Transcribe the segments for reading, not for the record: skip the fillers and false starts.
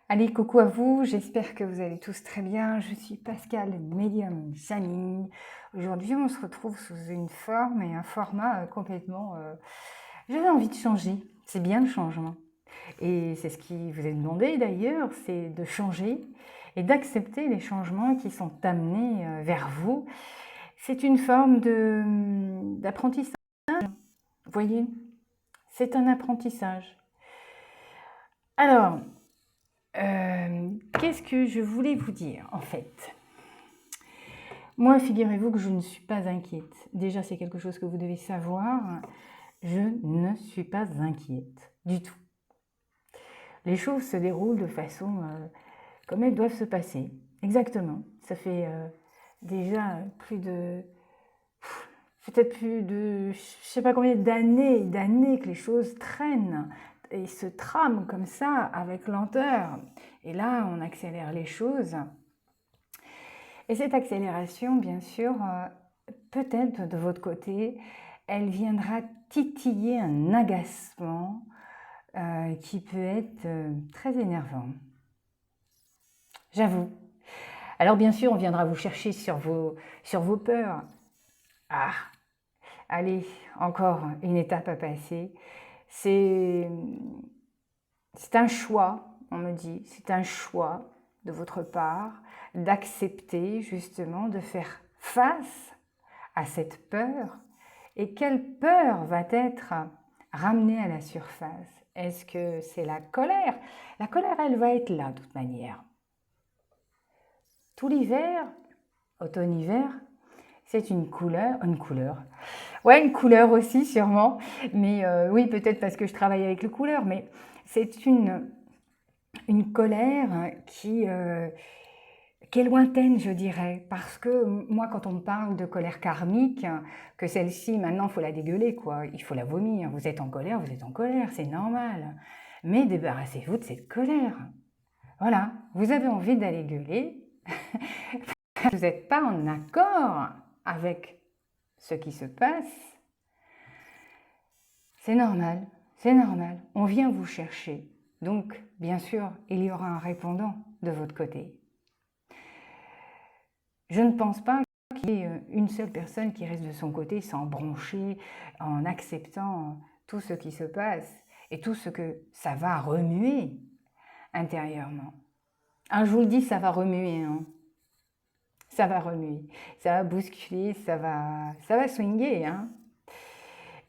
Allez, coucou à vous, j'espère que vous allez tous très bien. Je suis Pascal, médium Channing. Aujourd'hui, on se retrouve sous une forme et un format complètement... J'avais envie de changer, c'est bien le changement. Et c'est ce qui vous est demandé d'ailleurs, c'est de changer et d'accepter les changements qui sont amenés vers vous. C'est une forme d'apprentissage, vous voyez, c'est un apprentissage. Alors, qu'est-ce que je voulais vous dire en fait? Moi, figurez-vous que je ne suis pas inquiète. Déjà, c'est quelque chose que vous devez savoir. Je ne suis pas inquiète du tout. Les choses se déroulent de façon comme elles doivent se passer. Exactement. Ça fait déjà peut-être plus de, je sais pas combien d'années que les choses traînent et se trament comme ça avec lenteur. Et là, on accélère les choses. Et cette accélération, bien sûr, peut-être de votre côté, elle viendra titiller un agacement qui peut être très énervant. J'avoue. Alors bien sûr, on viendra vous chercher sur vos peurs. Ah, allez, encore une étape à passer. C'est un choix, on me dit, c'est un choix de votre part d'accepter justement de faire face à cette peur. Et quelle peur va être ramenée à la surface? Est-ce que c'est la colère? La colère, elle va être là de toute manière. Tout l'hiver, automne-hiver, c'est une couleur, ouais, une couleur aussi sûrement, mais oui, peut-être parce que je travaille avec les couleurs, mais c'est une colère qui est lointaine, je dirais, parce que moi, quand on me parle de colère karmique, que celle-ci, maintenant, il faut la dégueuler, quoi, il faut la vomir. Vous êtes en colère, c'est normal. Mais débarrassez-vous de cette colère. Voilà, vous avez envie d'aller gueuler, vous n'êtes pas en accord avec ce qui se passe, c'est normal, c'est normal. On vient vous chercher. Donc, bien sûr, il y aura un répondant de votre côté. Je ne pense pas qu'il y ait une seule personne qui reste de son côté sans broncher, en acceptant tout ce qui se passe et tout ce que ça va remuer intérieurement. Alors, je vous le dis, ça va remuer, hein. Ça va remuer, ça va bousculer, ça va swinguer, hein.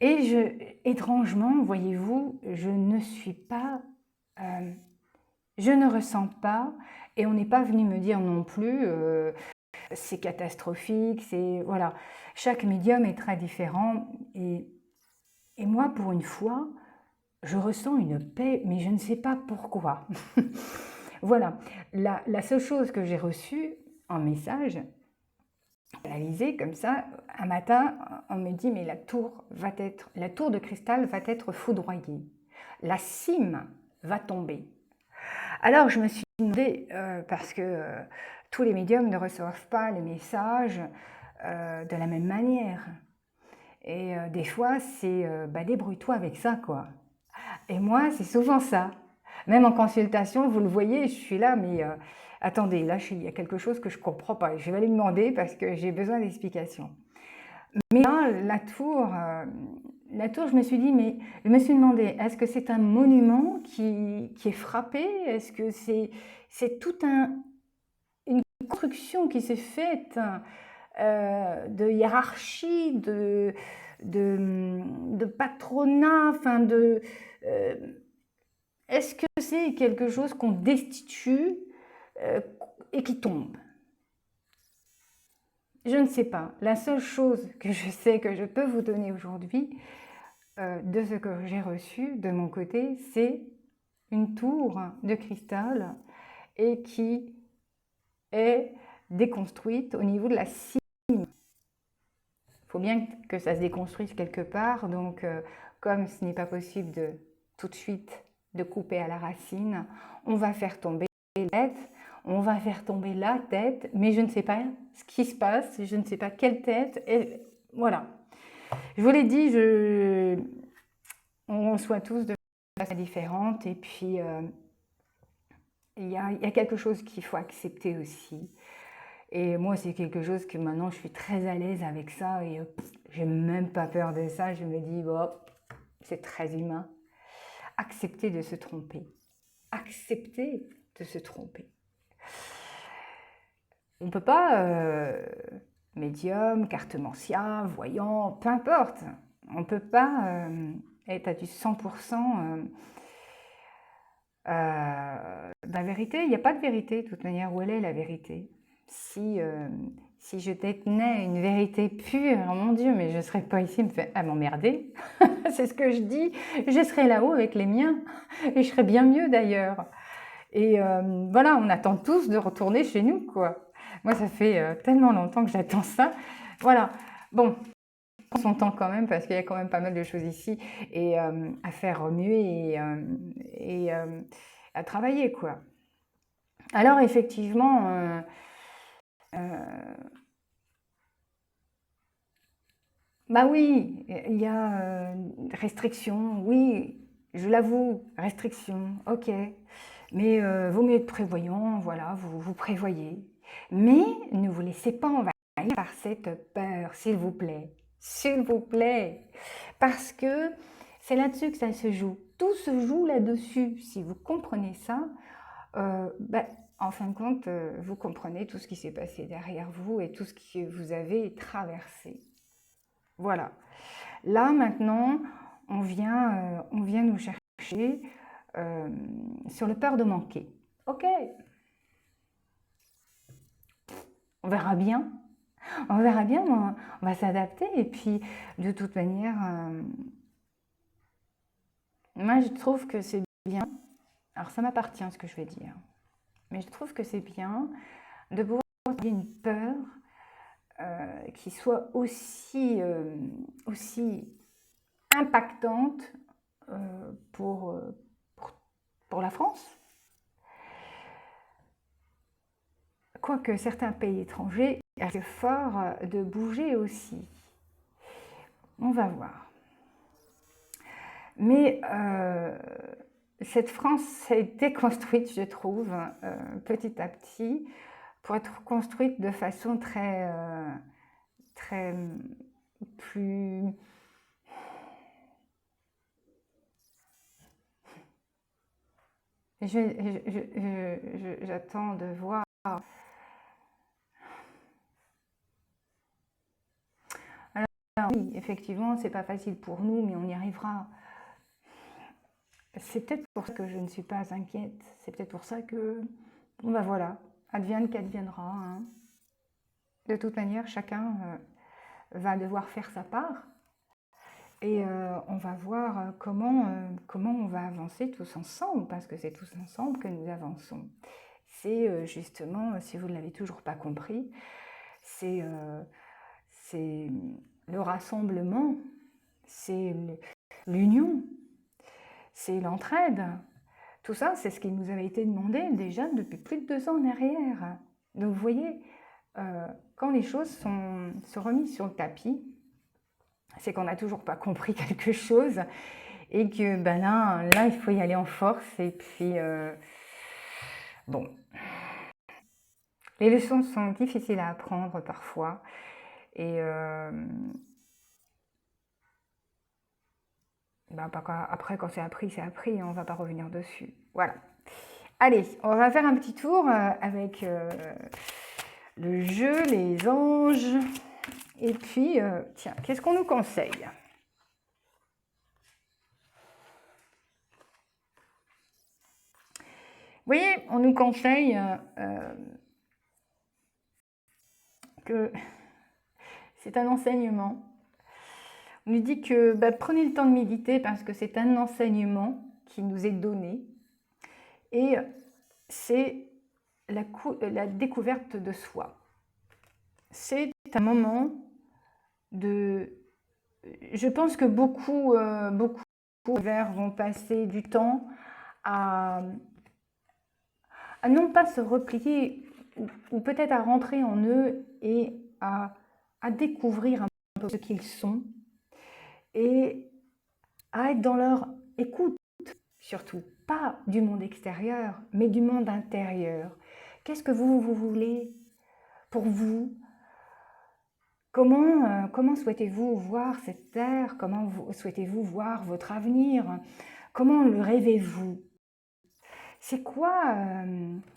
Et étrangement, voyez-vous, je ne suis pas, je ne ressens pas, et on n'est pas venu me dire non plus, c'est catastrophique, c'est voilà. Chaque médium est très différent, et moi, pour une fois, je ressens une paix, mais je ne sais pas pourquoi. Voilà, la seule chose que j'ai reçue en message, réalisé comme ça, un matin, on me dit mais la tour de cristal va être foudroyée, la cime va tomber. Alors je me suis demandé, parce que tous les médiums ne reçoivent pas les messages de la même manière. Et des fois, c'est débrouille-toi avec ça, quoi. Et moi, c'est souvent ça. Même en consultation, vous le voyez, je suis là, mais attendez, là, il y a quelque chose que je ne comprends pas. Je vais aller demander parce que j'ai besoin d'explications. Mais là, la tour, je me suis dit, mais je me suis demandé, est-ce que c'est un monument qui est frappé? Est-ce que c'est toute une construction qui s'est faite de hiérarchie, de patronat, enfin est-ce que c'est quelque chose qu'on destitue et qui tombe? Je ne sais pas. La seule chose que je sais que je peux vous donner aujourd'hui, de ce que j'ai reçu de mon côté, c'est une tour de cristal et qui est déconstruite au niveau de la cime. Il faut bien que ça se déconstruise quelque part, donc comme ce n'est pas possible de tout de suite de couper à la racine, on va faire tomber la tête, on va faire tomber la tête, mais je ne sais pas ce qui se passe, je ne sais pas quelle tête, et voilà. Je vous l'ai dit, on soit tous de façon différente, et puis il y a quelque chose qu'il faut accepter aussi. Et moi, c'est quelque chose que maintenant, je suis très à l'aise avec ça et j'ai même pas peur de ça. Je me dis, bon, c'est très humain. Accepter de se tromper. Accepter de se tromper. On ne peut pas, médium, cartomancien, voyant, peu importe, on ne peut pas être à du 100% de la vérité. Il n'y a pas de vérité, de toute manière. Où elle est la vérité? Si je détenais une vérité pure, oh mon Dieu, mais je ne serais pas ici à m'emmerder. C'est ce que je dis. Je serais là-haut avec les miens. Et je serais bien mieux d'ailleurs. Et voilà, on attend tous de retourner chez nous, quoi. Moi, ça fait tellement longtemps que j'attends ça. Voilà. Bon, on prend son temps quand même parce qu'il y a quand même pas mal de choses ici et à faire remuer et à travailler, quoi. Alors, effectivement, bah oui, il y a restrictions, oui, je l'avoue, restrictions, ok. Mais vaut mieux être prévoyant, voilà, vous prévoyez. Mais ne vous laissez pas envahir par cette peur, s'il vous plaît. S'il vous plaît. Parce que c'est là-dessus que ça se joue. Tout se joue là-dessus. Si vous comprenez ça, ben, en fin de compte, vous comprenez tout ce qui s'est passé derrière vous et tout ce que vous avez traversé. Voilà. Là, maintenant, on vient nous chercher sur le peur de manquer. Ok, on verra bien. On verra bien, on va s'adapter. Et puis, de toute manière, moi, je trouve que c'est bien. Alors, ça m'appartient ce que je vais dire. Mais je trouve que c'est bien de pouvoir avoir une peur qui soit aussi impactante pour la France. Quoique certains pays étrangers aient fort de bouger aussi. On va voir. Mais cette France s'est déconstruite, je trouve, petit à petit, pour être construite de façon très plus... J'attends de voir. Alors oui, effectivement, c'est pas facile pour nous, mais on y arrivera. C'est peut-être pour ça que je ne suis pas inquiète. C'est peut-être pour ça que, bon ben voilà, advienne qu'adviendra. Hein. De toute manière, chacun va devoir faire sa part. Et on va voir comment on va avancer tous ensemble, parce que c'est tous ensemble que nous avançons. C'est justement, si vous ne l'avez toujours pas compris, c'est le rassemblement, c'est l'union, c'est l'entraide. Tout ça, c'est ce qui nous avait été demandé déjà depuis plus de 2 ans en arrière. Donc vous voyez, quand les choses sont remises sur le tapis, c'est qu'on n'a toujours pas compris quelque chose et que ben là, il faut y aller en force. Et puis, bon, les leçons sont difficiles à apprendre parfois. Et ben, après, quand c'est appris, on ne va pas revenir dessus. Voilà. Allez, on va faire un petit tour avec le jeu, les anges. Et puis, tiens, qu'est-ce qu'on nous conseille ? Vous voyez, on nous conseille que c'est un enseignement. On nous dit que bah, prenez le temps de méditer parce que c'est un enseignement qui nous est donné. Et c'est la découverte de soi. C'est un moment de... Je pense que beaucoup vont passer du temps à non pas se replier ou peut-être à rentrer en eux et à découvrir un peu ce qu'ils sont et à être dans leur écoute surtout. pas du monde extérieur, mais du monde intérieur. Qu'est-ce que vous voulez pour vous? Comment souhaitez-vous voir cette terre? Comment souhaitez-vous voir votre avenir? Comment le rêvez-vous? C'est quoi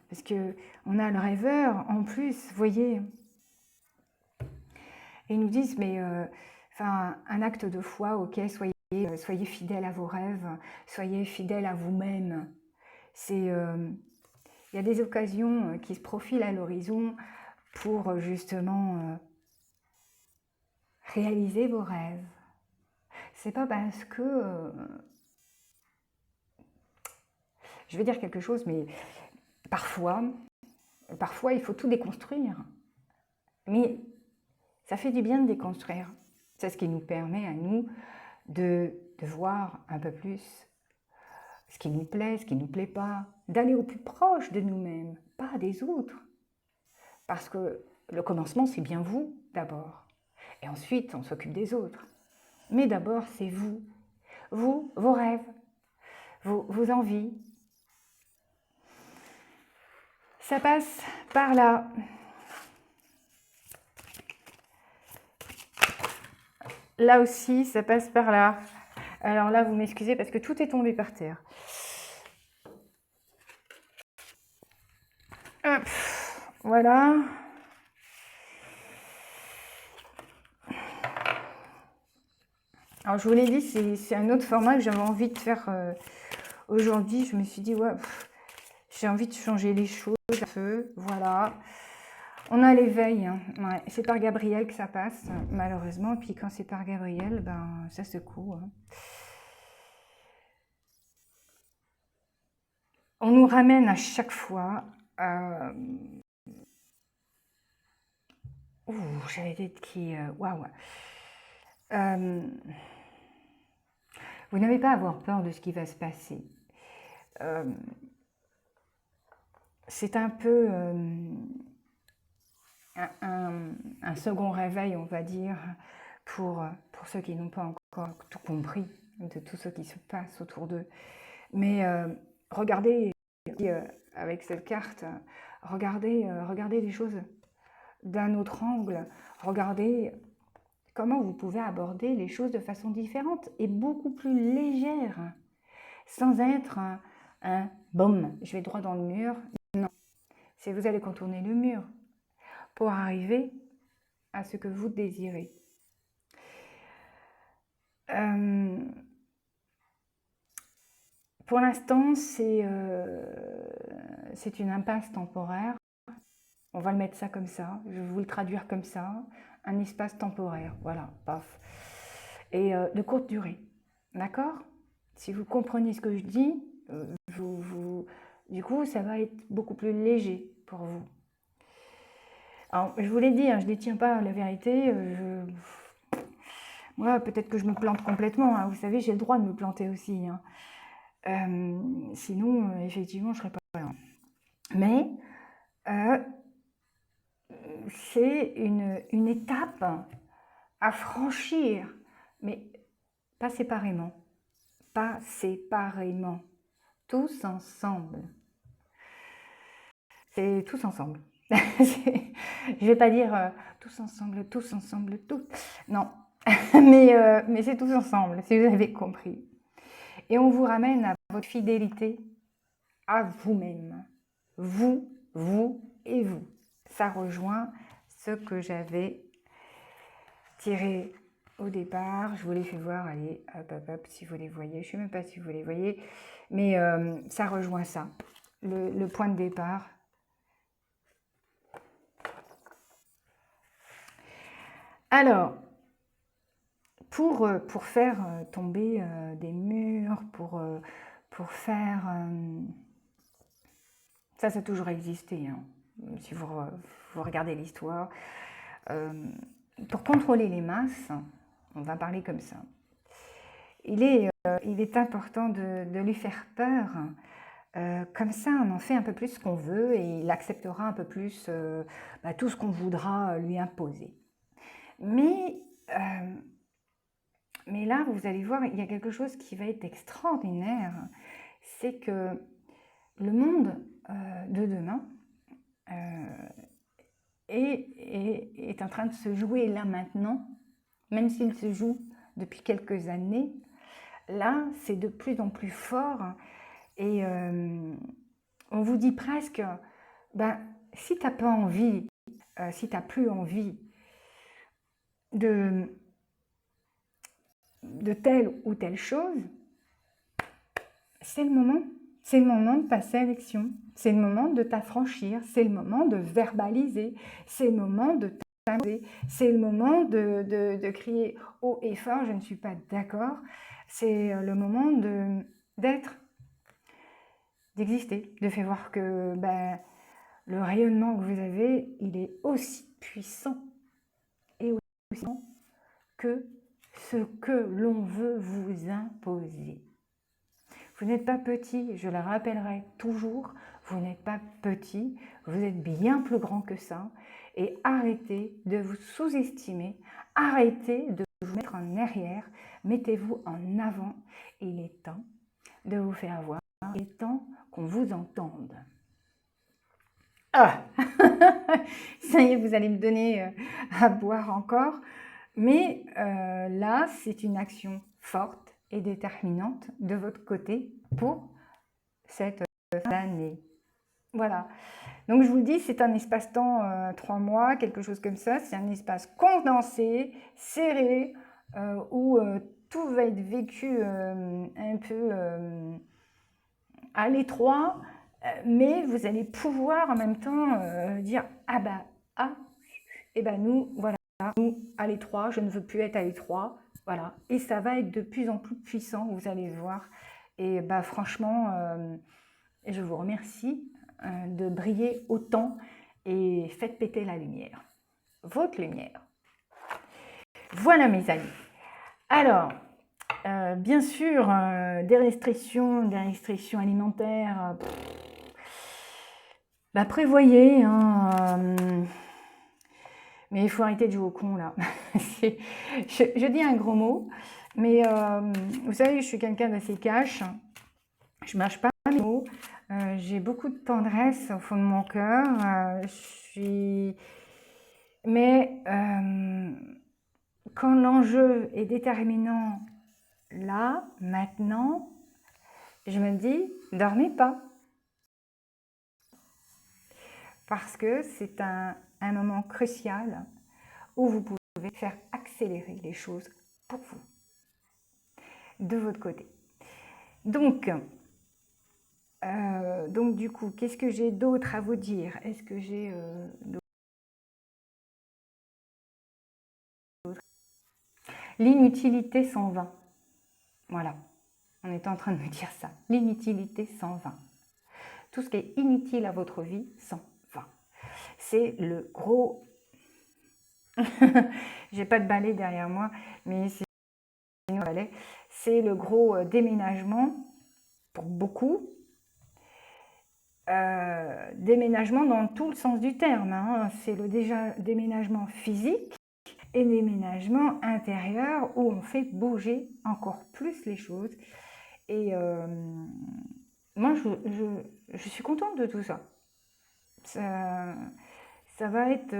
parce que on a le rêveur en plus, vous voyez. Et ils nous disent, mais enfin, un acte de foi, ok, soyez fidèle à vos rêves, soyez fidèle à vous-même. Il y a des occasions qui se profilent à l'horizon pour justement réaliser vos rêves. C'est pas parce que je vais dire quelque chose, mais parfois il faut tout déconstruire. Mais ça fait du bien de déconstruire. C'est ce qui nous permet à nous de voir un peu plus ce qui nous plaît, ce qui ne nous plaît pas, d'aller au plus proche de nous-mêmes, pas des autres. Parce que le commencement, c'est bien vous d'abord. Et ensuite, on s'occupe des autres. Mais d'abord, c'est vous. Vous, vos rêves, vos envies. Ça passe par là. Là aussi, ça passe par là. Alors là, vous m'excusez parce que tout est tombé par terre. Hop, voilà. Alors je vous l'ai dit, c'est un autre format que j'avais envie de faire aujourd'hui. Je me suis dit, ouais, j'ai envie de changer les choses un peu. Voilà. On a l'éveil, hein. Ouais, c'est par Gabriel que ça passe, malheureusement. Et puis quand c'est par Gabriel, ben ça secoue. Hein. On nous ramène à chaque fois. Ouh, j'avais dit qui. Waouh. Vous n'avez pas à avoir peur de ce qui va se passer. C'est un peu un second réveil, on va dire, pour ceux qui n'ont pas encore tout compris de tout ce qui se passe autour d'eux. Mais regardez, avec cette carte, regardez les choses d'un autre angle. Regardez comment vous pouvez aborder les choses de façon différente et beaucoup plus légère, sans être un boum, je vais droit dans le mur. Non, c'est vous allez contourner le mur pour arriver à ce que vous désirez. Pour l'instant, c'est une impasse temporaire. On va le mettre ça comme ça, je vais vous le traduire comme ça, un espace temporaire, voilà, paf. Et de courte durée, d'accord? Si vous comprenez ce que je dis, du coup, ça va être beaucoup plus léger pour vous. Alors, je vous l'ai dit, hein, je ne détiens pas la vérité. Moi, peut-être que je me plante complètement. Hein. Vous savez, j'ai le droit de me planter aussi. Hein. Sinon, effectivement, je ne serais pas là. Mais c'est une étape à franchir, mais pas séparément. Pas séparément. Tous ensemble. C'est tous ensemble. Je vais pas dire tous ensemble, tous. Non, mais c'est tous ensemble, si vous avez compris. Et on vous ramène à votre fidélité à vous-même. Vous et vous. Ça rejoint ce que j'avais tiré au départ. Je vous l'ai fait voir, allez, hop, si vous les voyez. Je ne sais même pas si vous les voyez, mais ça rejoint ça. Le point de départ. Alors, pour faire tomber des murs, pour faire... ça a toujours existé, hein, si vous regardez l'histoire. Pour contrôler les masses, on va parler comme ça, il est important de lui faire peur. Comme ça, on en fait un peu plus ce qu'on veut et il acceptera un peu plus tout ce qu'on voudra lui imposer. Mais là, vous allez voir, il y a quelque chose qui va être extraordinaire. c'est que le monde de demain est en train de se jouer là maintenant, même s'il se joue depuis quelques années. Là, c'est de plus en plus fort et on vous dit presque, ben, si tu n'as pas envie, si tu n'as plus envie de telle ou telle chose, c'est le moment. C'est le moment de passer à l'action. C'est le moment de t'affranchir. C'est le moment de verbaliser. C'est le moment de t'amuser. C'est le moment de crier haut et fort, je ne suis pas d'accord. C'est le moment d'être, d'exister, de faire voir que ben, le rayonnement que vous avez, il est aussi puissant et aussi puissant que ce que l'on veut vous imposer. Vous n'êtes pas petit, je le rappellerai toujours, vous n'êtes pas petit, vous êtes bien plus grand que ça. Et arrêtez de vous sous-estimer, arrêtez de vous mettre en arrière, mettez-vous en avant. Il est temps de vous faire voir, il est temps qu'on vous entende. Ah ça y est, vous allez me donner à boire encore. Mais là, c'est une action forte et déterminante de votre côté pour cette fin d'année. Voilà. Donc, je vous le dis, c'est un espace-temps 3 mois, quelque chose comme ça. C'est un espace condensé, serré, où tout va être vécu un peu à l'étroit, mais vous allez pouvoir en même temps dire « Ah bah, ah, et ben nous, voilà, nous, à l'étroit, je ne veux plus être à l'étroit. » Voilà, et ça va être de plus en plus puissant, vous allez voir. Et bah, franchement, je vous remercie de briller autant et faites péter la lumière, votre lumière. Voilà mes amis. Alors, bien sûr, des restrictions alimentaires, bah, prévoyez, hein, mais il faut arrêter de jouer au con là. je dis un gros mot, mais vous savez, je suis quelqu'un d'assez cash. Je ne mâche pas mes mots. J'ai beaucoup de tendresse au fond de mon cœur. Mais quand l'enjeu est déterminant là, maintenant, je me dis, dormez pas. Parce que c'est un moment crucial où vous pouvez faire accélérer les choses pour vous, de votre côté. Donc du coup, qu'est-ce que j'ai d'autre à vous dire? Est-ce que j'ai d'autres? L'inutilité s'en va. Voilà, on est en train de me dire ça. L'inutilité s'en va. Tout ce qui est inutile à votre vie s'en va. C'est le gros... J'ai pas de balai derrière moi, mais c'est le gros déménagement pour beaucoup. Déménagement dans tout le sens du terme, hein. C'est le déménagement physique et déménagement intérieur où on fait bouger encore plus les choses. Et moi, je suis contente de tout ça. Ça va être...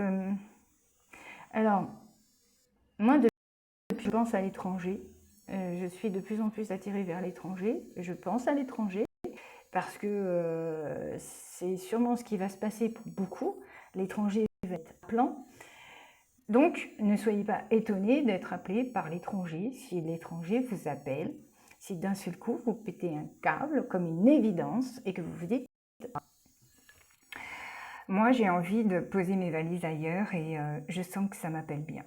Alors, moi, depuis que je pense à l'étranger, je suis de plus en plus attirée vers l'étranger. Je pense à l'étranger parce que c'est sûrement ce qui va se passer pour beaucoup. L'étranger va être appelant. Donc, ne soyez pas étonnés d'être appelé par l'étranger si l'étranger vous appelle, si d'un seul coup vous pétez un câble comme une évidence et que vous vous dites « Moi, j'ai envie de poser mes valises ailleurs et je sens que ça m'appelle bien. »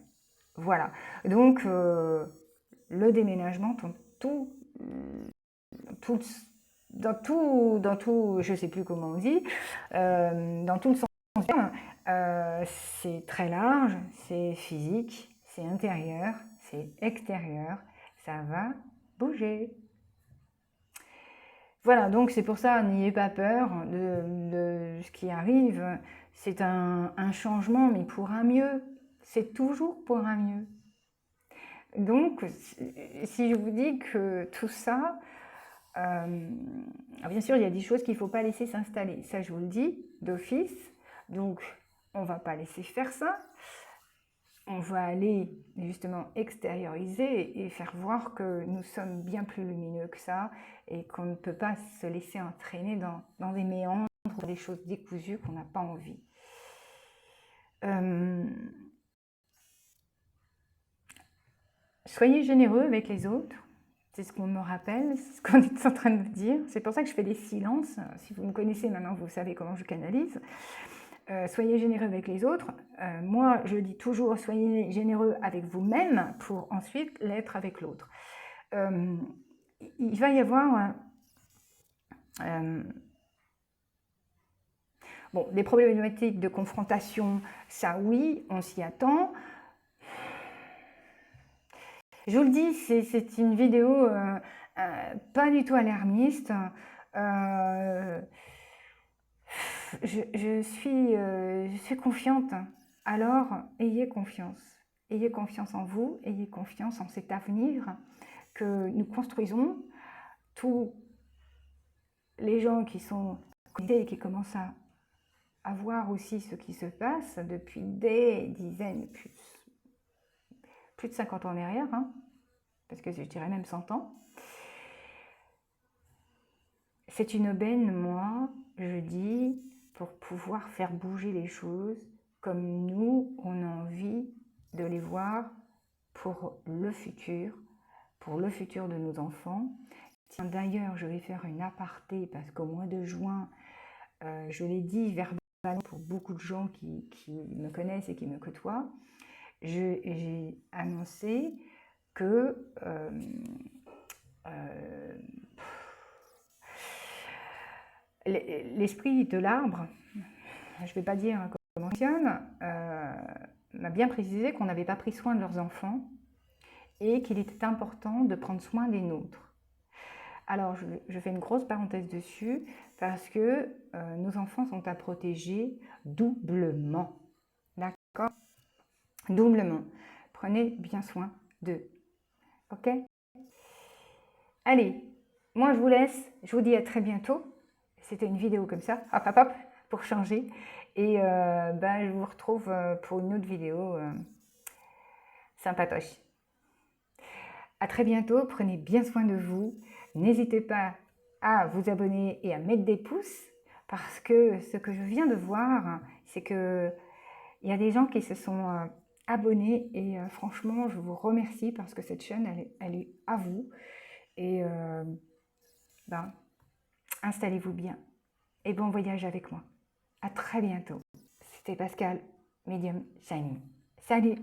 Voilà. Donc, le déménagement, dans tout, je ne sais plus comment on dit, dans tout le sens, c'est très large, c'est physique, c'est intérieur, c'est extérieur, ça va bouger. Voilà, donc c'est pour ça, n'ayez pas peur de ce qui arrive. C'est un changement, mais pour un mieux. C'est toujours pour un mieux. Donc, si je vous dis que tout ça, Bien sûr, il y a des choses qu'il ne faut pas laisser s'installer. Ça, je vous le dis d'office. Donc, on ne va pas laisser faire ça. On va aller justement extérioriser et faire voir que nous sommes bien plus lumineux que ça et qu'on ne peut pas se laisser entraîner dans des méandres, des choses décousues qu'on n'a pas envie. Soyez généreux avec les autres. C'est ce qu'on me rappelle, c'est ce qu'on est en train de me dire. C'est pour ça que je fais des silences. Si vous me connaissez maintenant, vous savez comment je canalise. Soyez généreux avec les autres. Moi, je dis toujours, soyez généreux avec vous-même pour ensuite l'être avec l'autre. Il va y avoir bon, des problématiques de confrontation, ça oui, on s'y attend. Je vous le dis, c'est une vidéo pas du tout alarmiste. Je suis confiante. Alors, ayez confiance. Ayez confiance en vous, ayez confiance en cet avenir que nous construisons. Tous les gens qui sont connectés et qui commencent à voir aussi ce qui se passe depuis des dizaines, plus de 50 ans derrière, hein, parce que je dirais même 100 ans. C'est une aubaine, moi, je dis, pour pouvoir faire bouger les choses comme nous, on a envie de les voir pour le futur de nos enfants. Tiens, d'ailleurs, je vais faire une aparté parce qu'au mois de juin, je l'ai dit verbalement pour beaucoup de gens qui me connaissent et qui me côtoient, j'ai annoncé que l'esprit de l'arbre, je ne vais pas dire comment il fonctionne, m'a bien précisé qu'on n'avait pas pris soin de leurs enfants et qu'il était important de prendre soin des nôtres. Alors, je fais une grosse parenthèse dessus parce que nos enfants sont à protéger doublement. D'accord? Doublement. Prenez bien soin d'eux. Ok? Allez, moi je vous laisse. Je vous dis à très bientôt. C'était une vidéo comme ça, hop hop hop, pour changer. Et je vous retrouve pour une autre vidéo sympatoche. À très bientôt, prenez bien soin de vous. N'hésitez pas à vous abonner et à mettre des pouces parce que ce que je viens de voir, c'est que il y a des gens qui se sont abonnés et franchement, je vous remercie parce que cette chaîne, elle est à vous. Et installez-vous bien et bon voyage avec moi. À très bientôt. C'était Pascal, Medium Shining. Salut!